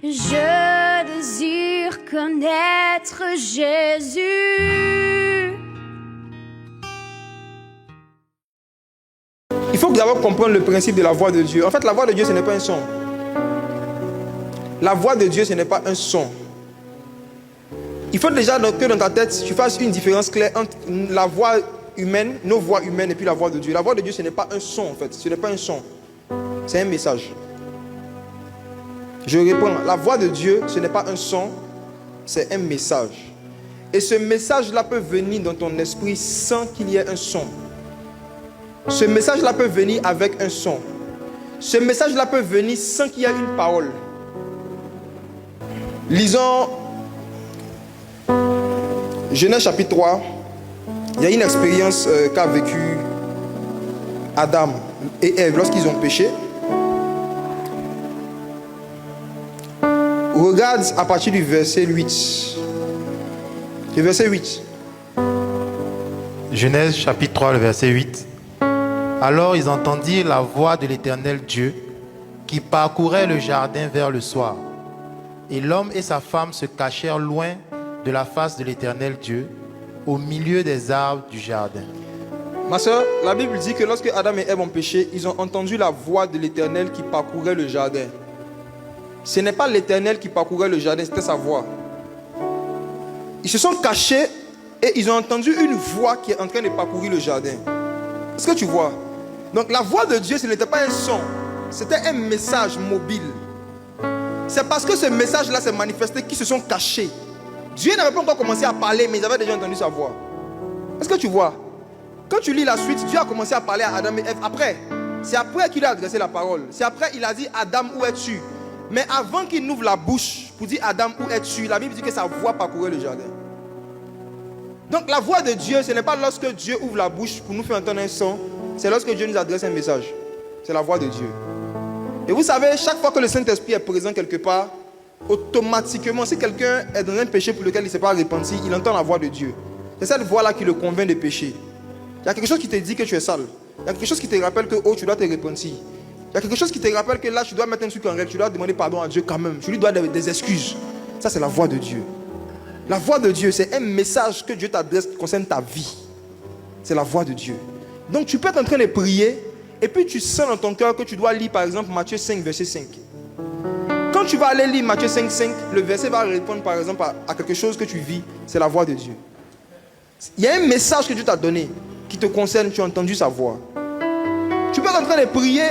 Je désire connaître Jésus. Il faut d'abord comprendre le principe de la voix de Dieu. En fait, la voix de Dieu, ce n'est pas un son. La voix de Dieu, ce n'est pas un son. Il faut déjà que dans ta tête, tu fasses une différence claire entre la voix humaine, nos voix humaines, et puis la voix de Dieu. La voix de Dieu, ce n'est pas un son, en fait. Ce n'est pas un son. C'est un message. Je réponds, la voix de Dieu, ce n'est pas un son, c'est un message. Et ce message-là peut venir dans ton esprit sans qu'il y ait un son. Ce message-là peut venir avec un son. Ce message-là peut venir sans qu'il y ait une parole. Lisons Genèse chapitre 3. Il y a une expérience qu'a vécue Adam et Ève lorsqu'ils ont péché. Regarde à partir du verset 8. Le verset 8. Genèse chapitre 3, le verset 8. Alors ils entendirent la voix de l'Éternel Dieu qui parcourait le jardin vers le soir. Et l'homme et sa femme se cachèrent loin de la face de l'Éternel Dieu, au milieu des arbres du jardin. Ma soeur, la Bible dit que lorsque Adam et Ève ont péché, ils ont entendu la voix de l'Éternel qui parcourait le jardin. Ce n'est pas l'Éternel qui parcourait le jardin, c'était sa voix. Ils se sont cachés et ils ont entendu une voix qui est en train de parcourir le jardin. Est-ce que tu vois? Donc la voix de Dieu, ce n'était pas un son, c'était un message mobile. C'est parce que ce message-là s'est manifesté qu'ils se sont cachés. Dieu n'avait pas encore commencé à parler, mais ils avaient déjà entendu sa voix. Est-ce que tu vois? Quand tu lis la suite, Dieu a commencé à parler à Adam et Ève après. C'est après qu'il a adressé la parole. C'est après qu'il a dit, Adam, où es-tu? Mais avant qu'il n'ouvre la bouche pour dire, Adam, où es-tu? La Bible dit que sa voix parcourait le jardin. Donc la voix de Dieu, ce n'est pas lorsque Dieu ouvre la bouche pour nous faire entendre un son. C'est lorsque Dieu nous adresse un message. C'est la voix de Dieu. Et vous savez, chaque fois que le Saint-Esprit est présent quelque part, automatiquement, si quelqu'un est dans un péché pour lequel il ne s'est pas repenti, il entend la voix de Dieu. C'est cette voix-là qui le convainc de pécher. Il y a quelque chose qui te dit que tu es sale. Il y a quelque chose qui te rappelle que tu dois te repentir. Il y a quelque chose qui te rappelle que là, tu dois mettre un truc en règle. Tu dois demander pardon à Dieu quand même. Tu lui dois des excuses. Ça, c'est la voix de Dieu. La voix de Dieu, c'est un message que Dieu t'adresse qui concerne ta vie. C'est la voix de Dieu. Donc, tu peux être en train de prier et puis tu sens dans ton cœur que tu dois lire, par exemple, Matthieu 5, verset 5. Quand tu vas aller lire Matthieu 5, 5, le verset va répondre, par exemple, à quelque chose que tu vis. C'est la voix de Dieu. Il y a un message que Dieu t'a donné qui te concerne, tu as entendu sa voix. Tu peux être en train de prier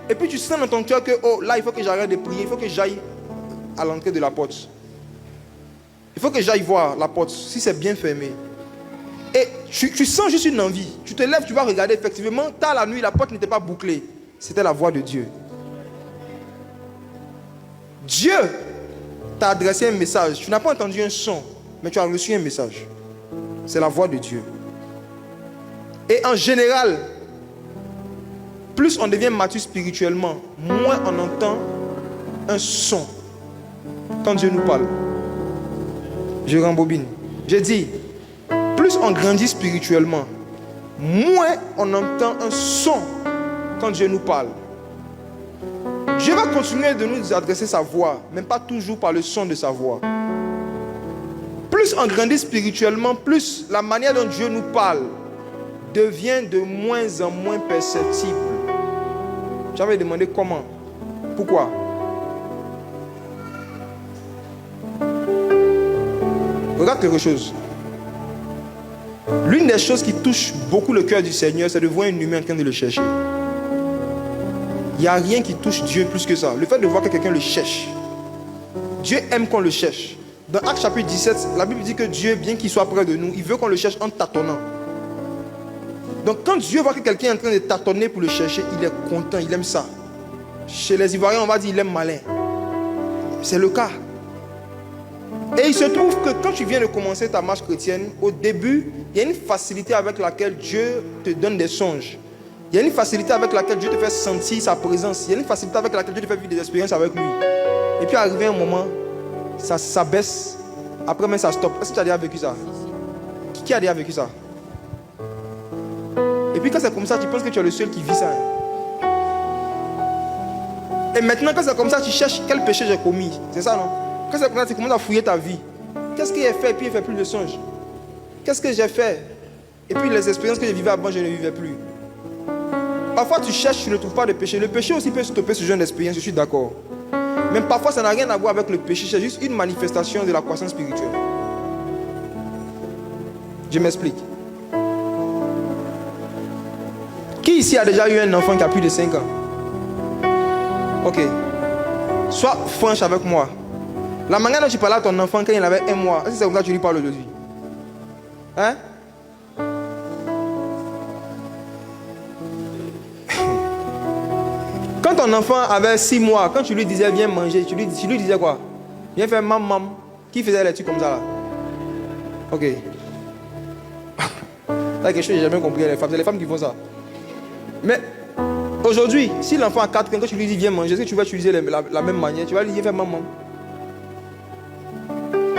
et puis tu sens dans ton cœur que, oh, là, il faut que j'arrête de prier, il faut que j'aille à l'entrée de la porte. Il faut que j'aille voir la porte, si c'est bien fermé. Et tu sens juste une envie. Tu te lèves, tu vas regarder, effectivement, tard la nuit, la porte n'était pas bouclée. C'était la voix de Dieu. Dieu t'a adressé un message. Tu n'as pas entendu un son, mais tu as reçu un message. C'est la voix de Dieu. Et en général, plus on devient mature spirituellement, moins on entend un son quand Dieu nous parle. Je rembobine. J'ai dit, plus on grandit spirituellement, moins on entend un son quand Dieu nous parle. Dieu va continuer de nous adresser sa voix, mais pas toujours par le son de sa voix. Plus on grandit spirituellement, plus la manière dont Dieu nous parle devient de moins en moins perceptible. J'avais demandé comment. Pourquoi? Regarde quelque chose. L'une des choses qui touche beaucoup le cœur du Seigneur, c'est de voir un humain en train de le chercher. Il n'y a rien qui touche Dieu plus que ça. Le fait de voir que quelqu'un le cherche. Dieu aime qu'on le cherche. Dans Actes chapitre 17, la Bible dit que Dieu, bien qu'il soit près de nous, il veut qu'on le cherche en tâtonnant. Donc quand Dieu voit que quelqu'un est en train de tâtonner pour le chercher, il est content, il aime ça. Chez les Ivoiriens, on va dire il aime malin. C'est le cas. Et il se trouve que quand tu viens de commencer ta marche chrétienne, au début, il y a une facilité avec laquelle Dieu te donne des songes. Il y a une facilité avec laquelle Dieu te fait sentir sa présence. Il y a une facilité avec laquelle Dieu te fait vivre des expériences avec lui. Et puis arrivé un moment, ça baisse. Après même ça stoppe. Est-ce que tu as déjà vécu ça? Qui a déjà vécu ça? Et puis quand c'est comme ça, tu penses que tu es le seul qui vit ça. Et maintenant, quand c'est comme ça, tu cherches quel péché j'ai commis. C'est ça, non? Quand c'est comme ça, tu commences à fouiller ta vie. Qu'est-ce qu'il a fait? Et puis il ne fait plus de songe. Qu'est-ce que j'ai fait? Et puis les expériences que je vivais avant, je ne vivais plus. Parfois, tu cherches, tu ne trouves pas de péché. Le péché aussi peut stopper ce genre d'expérience, je suis d'accord. Mais parfois, ça n'a rien à voir avec le péché. C'est juste une manifestation de la croissance spirituelle. Je m'explique. Qui ici a déjà eu un enfant qui a plus de 5 ans? Ok. Sois franche avec moi. La manière dont tu parlais à ton enfant quand il avait 1 mois, est-ce que c'est comme ça que tu lui parles aujourd'hui? Hein? Quand ton enfant avait 6 mois, quand tu lui disais viens manger, tu lui disais quoi? Viens faire maman. Qui faisait les trucs comme ça là? Ok. C'est quelque chose que j'ai jamais compris les femmes. C'est les femmes qui font ça. Mais aujourd'hui, si l'enfant a 4 ans, quand tu lui dis viens manger, est-ce que tu vas utiliser la même manière? Tu vas lui dire fais maman.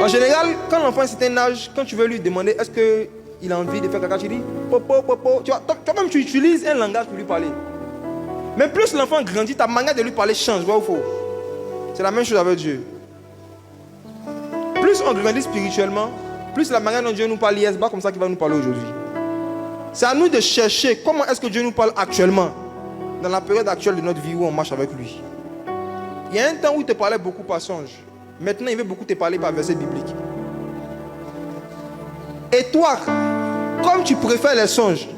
En général, quand l'enfant a un certain âge, quand tu veux lui demander est-ce qu'il a envie de faire caca, tu dis popo, popo. Toi-même, tu utilises un langage pour lui parler. Mais plus l'enfant grandit, ta manière de lui parler change, vrai ou faux? C'est la même chose avec Dieu. Plus on grandit spirituellement, plus la manière dont Dieu nous parle, c'est pas comme ça qu'il va nous parler aujourd'hui. C'est à nous de chercher comment est-ce que Dieu nous parle actuellement, dans la période actuelle de notre vie où on marche avec lui. Il y a un temps où il te parlait beaucoup par songe. Maintenant, il veut beaucoup te parler par verset biblique. Et toi, comme tu préfères les songes,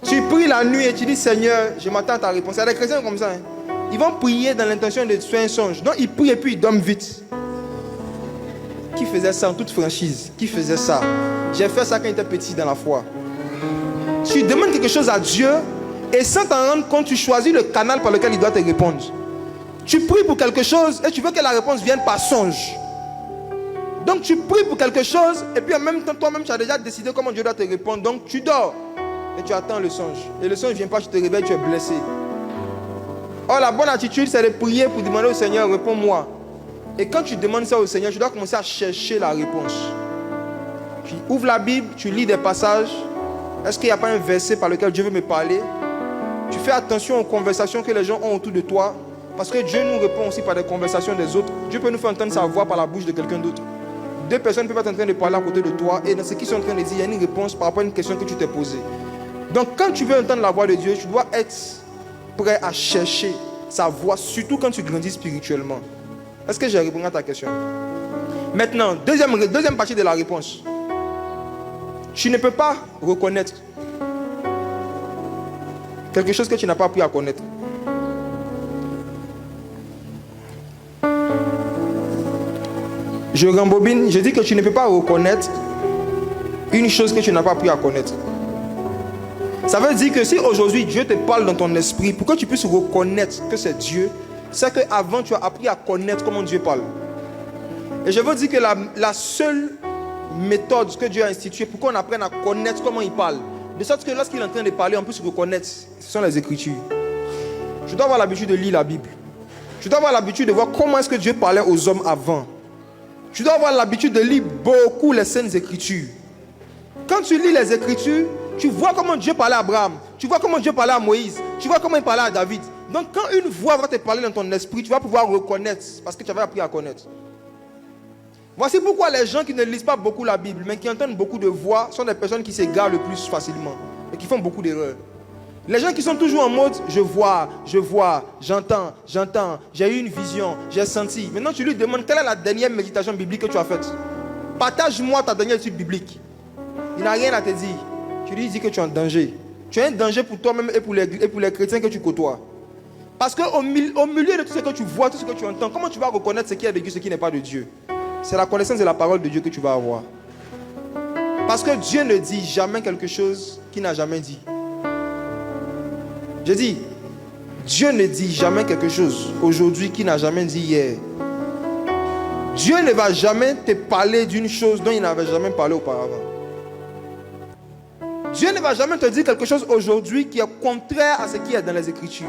tu pries la nuit et tu dis Seigneur, je m'attends à ta réponse. Il y a des chrétiens comme ça. Hein. Ils vont prier dans l'intention de faire un songe. Donc ils prient et puis ils dorment vite. Qui faisait ça en toute franchise? Qui faisait ça? J'ai fait ça quand j'étais petit dans la foi. Tu demandes quelque chose à Dieu et sans t'en rendre compte, tu choisis le canal par lequel il doit te répondre. Tu pries pour quelque chose et tu veux que la réponse vienne par songe. Donc tu pries pour quelque chose et puis en même temps, toi-même, tu as déjà décidé comment Dieu doit te répondre. Donc tu dors et tu attends le songe. Et le songe ne vient pas, tu te réveilles, tu es blessé. Or, la bonne attitude, c'est de prier pour demander au Seigneur, réponds-moi. Et quand tu demandes ça au Seigneur, tu dois commencer à chercher la réponse. Tu ouvres la Bible, tu lis des passages. Est-ce qu'il n'y a pas un verset par lequel Dieu veut me parler? Tu fais attention aux conversations que les gens ont autour de toi. Parce que Dieu nous répond aussi par des conversations des autres. Dieu peut nous faire entendre sa voix par la bouche de quelqu'un d'autre. 2 personnes peuvent être en train de parler à côté de toi. Et dans ce qu'ils sont en train de dire, il y a une réponse par rapport à une question que tu t'es posée. Donc quand tu veux entendre la voix de Dieu, tu dois être prêt à chercher sa voix, surtout quand tu grandis spirituellement. Est-ce que j'ai répondu à ta question? Maintenant, deuxième partie de la réponse. Tu ne peux pas reconnaître quelque chose que tu n'as pas appris à connaître. Je rembobine, je dis que tu ne peux pas reconnaître une chose que tu n'as pas appris à connaître. Ça veut dire que si aujourd'hui Dieu te parle dans ton esprit, pour que tu puisses reconnaître que c'est Dieu, c'est qu'avant tu as appris à connaître comment Dieu parle. Et je veux dire que la seule méthode que Dieu a instituée pour qu'on apprenne à connaître comment il parle, de sorte que lorsqu'il est en train de parler, on puisse reconnaître, ce sont les Écritures. Je dois avoir l'habitude de lire la Bible. Je dois avoir l'habitude de voir comment est-ce que Dieu parlait aux hommes avant. Tu dois avoir l'habitude de lire beaucoup les Saintes Écritures. Quand tu lis les Écritures, tu vois comment Dieu parlait à Abraham. Tu vois comment Dieu parlait à Moïse. Tu vois comment il parlait à David. Donc quand une voix va te parler dans ton esprit, tu vas pouvoir reconnaître parce que tu avais appris à connaître. Voici pourquoi les gens qui ne lisent pas beaucoup la Bible, mais qui entendent beaucoup de voix, sont des personnes qui s'égarent le plus facilement et qui font beaucoup d'erreurs. Les gens qui sont toujours en mode je vois, j'entends, j'ai eu une vision, j'ai senti. Maintenant tu lui demandes quelle est la dernière méditation biblique que tu as faite. Partage-moi ta dernière étude biblique. Il n'a rien à te dire. Tu lui dis que tu es en danger. Tu es un danger pour toi-même et pour les chrétiens que tu côtoies. Parce qu'au milieu de tout ce que tu vois, tout ce que tu entends, comment tu vas reconnaître ce qui est de Dieu, ce qui n'est pas de Dieu? C'est la connaissance de la parole de Dieu que tu vas avoir. Parce que Dieu ne dit jamais quelque chose qu'il n'a jamais dit. Je dis, Dieu ne dit jamais quelque chose aujourd'hui qu'il n'a jamais dit hier. Dieu ne va jamais te parler d'une chose dont il n'avait jamais parlé auparavant. Dieu ne va jamais te dire quelque chose aujourd'hui qui est contraire à ce qui est dans les Écritures.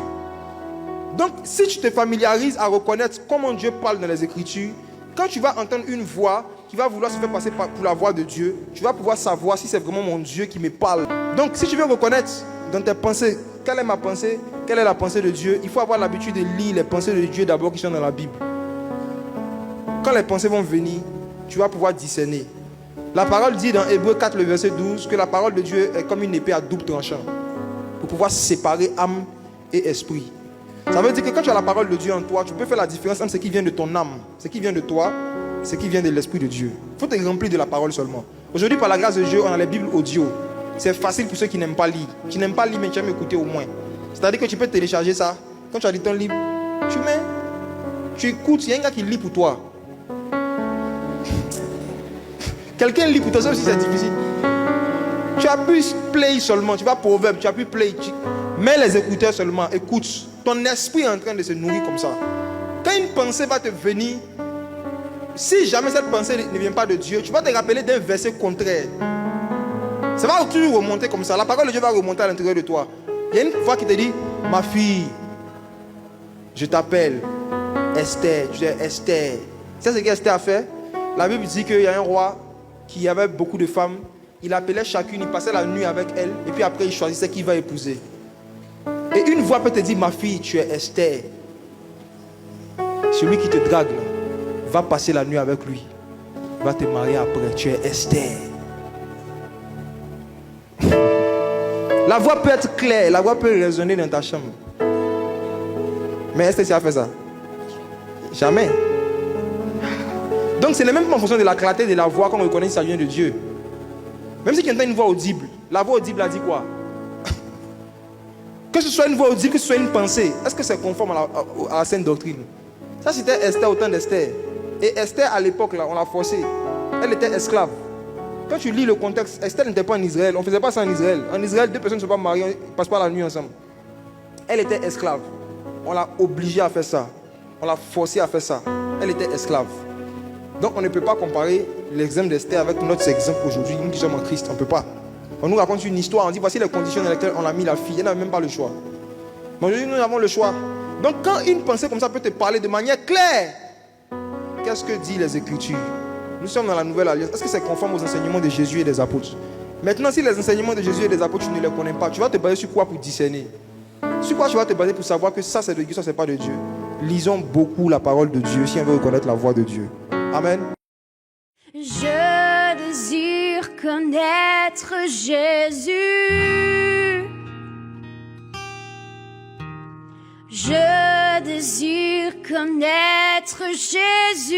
Donc, si tu te familiarises à reconnaître comment Dieu parle dans les Écritures, quand tu vas entendre une voix qui va vouloir se faire passer pour la voix de Dieu, tu vas pouvoir savoir si c'est vraiment mon Dieu qui me parle. Donc, si tu veux reconnaître dans tes pensées, quelle est ma pensée, quelle est la pensée de Dieu, il faut avoir l'habitude de lire les pensées de Dieu d'abord qui sont dans la Bible. Quand les pensées vont venir, tu vas pouvoir discerner. La parole dit dans Hébreux 4, le verset 12, que la parole de Dieu est comme une épée à double tranchant pour pouvoir séparer âme et esprit. Ça veut dire que quand tu as la parole de Dieu en toi, tu peux faire la différence entre ce qui vient de ton âme, ce qui vient de toi, ce qui vient de l'esprit de Dieu. Il faut te remplir de la parole seulement. Aujourd'hui, par la grâce de Dieu, on a les Bibles audio. C'est facile pour ceux qui n'aiment pas lire. Tu n'aimes pas lire, mais tu aimes écouter au moins. C'est-à-dire que tu peux télécharger ça. Quand tu as du temps libre, tu mets, tu écoutes. Il y a un gars qui lit pour toi. Quelqu'un lit pour toi, ça aussi c'est difficile. Tu appuies play seulement. Tu vas proverbe, tu appuies play. Tu mets les écouteurs seulement. Écoute. Ton esprit est en train de se nourrir comme ça. Quand une pensée va te venir, si jamais cette pensée ne vient pas de Dieu, tu vas te rappeler d'un verset contraire. Ça va toujours remonter comme ça. La parole de Dieu va remonter à l'intérieur de toi. Il y a une voix qui te dit, ma fille, je t'appelle Esther. Tu es Esther. C'est ce qu'Esther a fait. La Bible dit qu'il y a un roi qui avait beaucoup de femmes. Il appelait chacune, il passait la nuit avec elle. Et puis après, il choisissait qui va épouser. Et une voix peut te dire, ma fille, tu es Esther. Celui qui te drague, va passer la nuit avec lui. Va te marier après. Tu es Esther. La voix peut être claire, la voix peut résonner dans ta chambre. Mais Esther, tu as fait ça? Jamais. Donc, ce n'est même pas en fonction de la clarté de la voix qu'on reconnaît si ça vient de Dieu. Même si tu entends une voix audible, la voix audible a dit quoi? Que ce soit une voix audible, que ce soit une pensée, est-ce que c'est conforme à la sainte doctrine? Ça, c'était Esther au temps d'Esther. Et Esther, à l'époque, là, on l'a forcée. Elle était esclave. Quand tu lis le contexte, Esther n'était pas en Israël. On ne faisait pas ça en Israël. En Israël, deux personnes ne sont pas mariées, ils ne passent pas la nuit ensemble. Elle était esclave. On l'a obligée à faire ça. On l'a forcée à faire ça. Elle était esclave. Donc, on ne peut pas comparer l'exemple d'Esther avec notre exemple aujourd'hui. Nous qui sommes en Christ, on ne peut pas. On nous raconte une histoire, on dit voici les conditions dans lesquelles on a mis la fille. Elle n'avait même pas le choix. Mais aujourd'hui, nous avons le choix. Donc, quand une pensée comme ça peut te parler de manière claire, qu'est-ce que disent les Écritures? Nous sommes dans la nouvelle alliance. Est-ce que c'est conforme aux enseignements de Jésus et des apôtres? Maintenant, si les enseignements de Jésus et des apôtres, tu ne les connais pas, tu vas te baser sur quoi pour discerner? Sur quoi tu vas te baser pour savoir que ça c'est de Dieu, ça c'est pas de Dieu? Lisons beaucoup la parole de Dieu si on veut reconnaître la voix de Dieu. Amen. Je désire connaître Jésus. Je désire connaître Jésus.